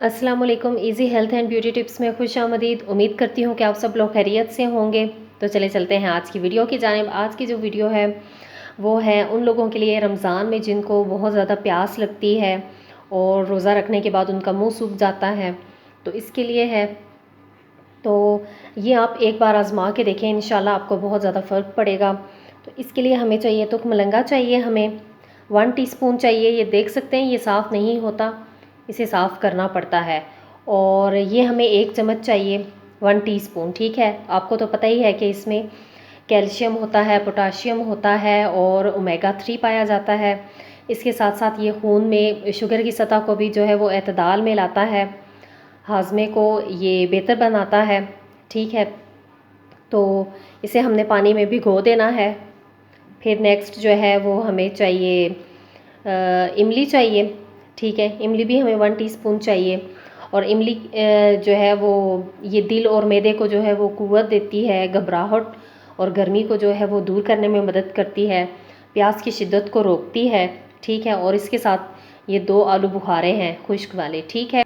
अस्सलाम वालेकुम। Easy health and beauty tips में खुश आमदीद। उम्मीद करती हूँ कि आप सब लोग खैरियत से होंगे। तो चले चलते हैं आज की वीडियो की जानिब। आज की जो वीडियो है वो है उन लोगों के लिए रमज़ान में जिनको बहुत ज़्यादा प्यास लगती है और रोज़ा रखने के बाद उनका मुंह सूख जाता है, तो इसके लिए है। तो ये आप एक बार आज़मा के देखें, इंशाल्लाह आपको बहुत ज़्यादा फ़र्क पड़ेगा। तो इसके लिए हमें चाहिए तुख मलंगा चाहिए, हमें 1 टीस्पून चाहिए। ये देख सकते हैं ये साफ़ नहीं होता, इसे साफ़ करना पड़ता है। और ये हमें 1 चम्मच चाहिए, 1 टीस्पून, ठीक है। आपको तो पता ही है कि इसमें कैल्शियम होता है, पोटाशियम होता है और ओमेगा 3 पाया जाता है। इसके साथ साथ ये खून में शुगर की सतह को भी जो है वो एतदाल में लाता है, हाजमे को ये बेहतर बनाता है, ठीक है। तो इसे हमने पानी में भिगो देना है। फिर नेक्स्ट जो है वो हमें चाहिए इमली चाहिए, ठीक है। इमली भी हमें 1 टीस्पून चाहिए। और इमली जो है वो ये दिल और मैदे को जो है वो कुव्वत देती है, घबराहट और गर्मी को जो है वो दूर करने में मदद करती है, प्यास की शिद्दत को रोकती है, ठीक है। और इसके साथ ये 2 आलू बुखारे हैं खुश्क वाले, ठीक है।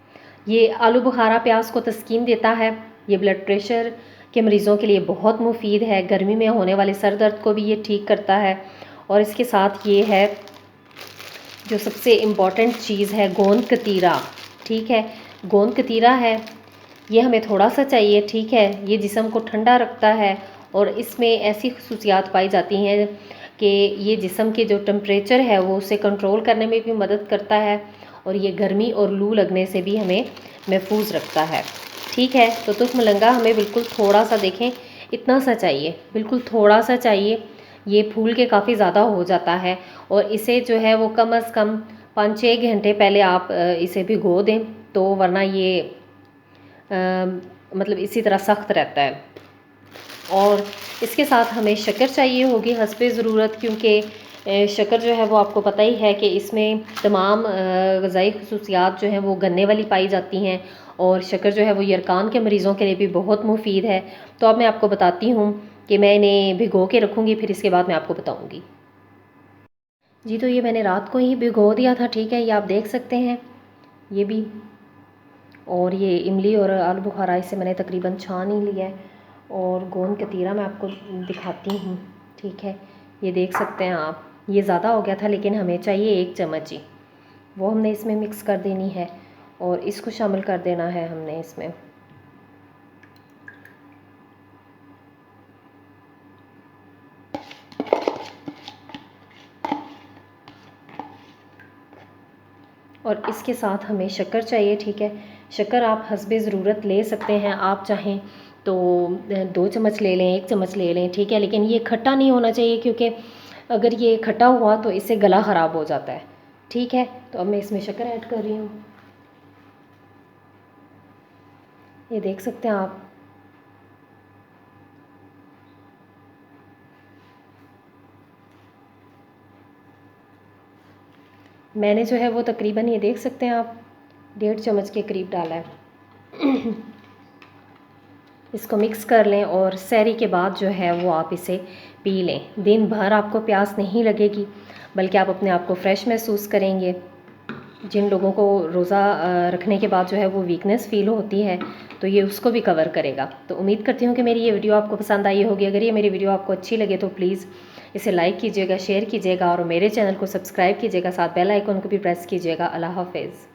ये आलू बुखारा प्यास को तस्कीन देता है। ये ब्लड प्रेशर के मरीज़ों के लिए बहुत मुफीद है। गर्मी में होने वाले सर दर्द को भी ये ठीक करता है। और इसके साथ ये है जो सबसे इम्पॉर्टेंट चीज़ है, गोंद कतीरा, ठीक है। गोंद कतीरा है, ये हमें थोड़ा सा चाहिए, ठीक है। ये जिस्म को ठंडा रखता है और इसमें ऐसी खसूसियात पाई जाती हैं कि ये जिस्म के जो टेम्परेचर है वो उसे कंट्रोल करने में भी मदद करता है और ये गर्मी और लू लगने से भी हमें महफूज रखता है, ठीक है। तो तुख मलंगा हमें बिल्कुल थोड़ा सा, देखें इतना सा चाहिए, बिल्कुल थोड़ा सा चाहिए। ये फूल के काफ़ी ज़्यादा हो जाता है और इसे जो है वो कम अज़ कम 5-6 घंटे पहले आप इसे भिगो दें, तो वरना ये मतलब इसी तरह सख्त रहता है। और इसके साथ हमें शक्कर चाहिए होगी हस्बे ज़रूरत, क्योंकि शक्कर जो है वो आपको पता ही है कि इसमें तमाम ग़ज़ाई खसूसियात जो हैं वो गन्ने वाली पाई जाती हैं। और शक्कर जो है वो यरकान के मरीज़ों के लिए भी बहुत मुफीद है। तो अब मैं आपको बताती हूँ कि मैं इन्हें भिगो के रखूँगी, फिर इसके बाद मैं आपको बताऊँगी। जी, तो ये मैंने रात को ही भिगो दिया था, ठीक है। ये आप देख सकते हैं ये भी। और ये इमली और आलू बुखारा इसे मैंने तकरीबन छान ही लिया है। और गोंद कतीरा मैं आपको दिखाती हूँ, ठीक है। ये देख सकते हैं आप, ये ज़्यादा हो गया था लेकिन हमें चाहिए 1 चम्मच ही, वो हमने इसमें मिक्स कर देनी है और इसको शामिल कर देना है हमने इसमें। और इसके साथ हमें शक्कर चाहिए, ठीक है। शक्कर आप हस्बे ज़रूरत ले सकते हैं, आप चाहें तो 2 चम्मच ले लें, 1 चम्मच ले लें, ठीक है। लेकिन ये खट्टा नहीं होना चाहिए, क्योंकि अगर ये खट्टा हुआ तो इससे गला ख़राब हो जाता है, ठीक है। तो अब मैं इसमें शक्कर ऐड कर रही हूँ, ये देख सकते हैं आप। मैंने जो है वो तकरीबन, ये देख सकते हैं आप, 1.5 चम्मच के करीब डाला है। इसको मिक्स कर लें और सहरी के बाद जो है वो आप इसे पी लें। दिन भर आपको प्यास नहीं लगेगी, बल्कि आप अपने आप को फ़्रेश महसूस करेंगे। जिन लोगों को रोज़ा रखने के बाद जो है वो वीकनेस फ़ील होती है, तो ये उसको भी कवर करेगा। तो उम्मीद करती हूँ कि मेरी ये वीडियो आपको पसंद आई होगी। अगर ये मेरी वीडियो आपको अच्छी लगे तो प्लीज़ इसे लाइक कीजिएगा, शेयर कीजिएगा और मेरे चैनल को सब्सक्राइब कीजिएगा, साथ बेल आइकन को भी प्रेस कीजिएगा। अल्लाह हाफ़िज़।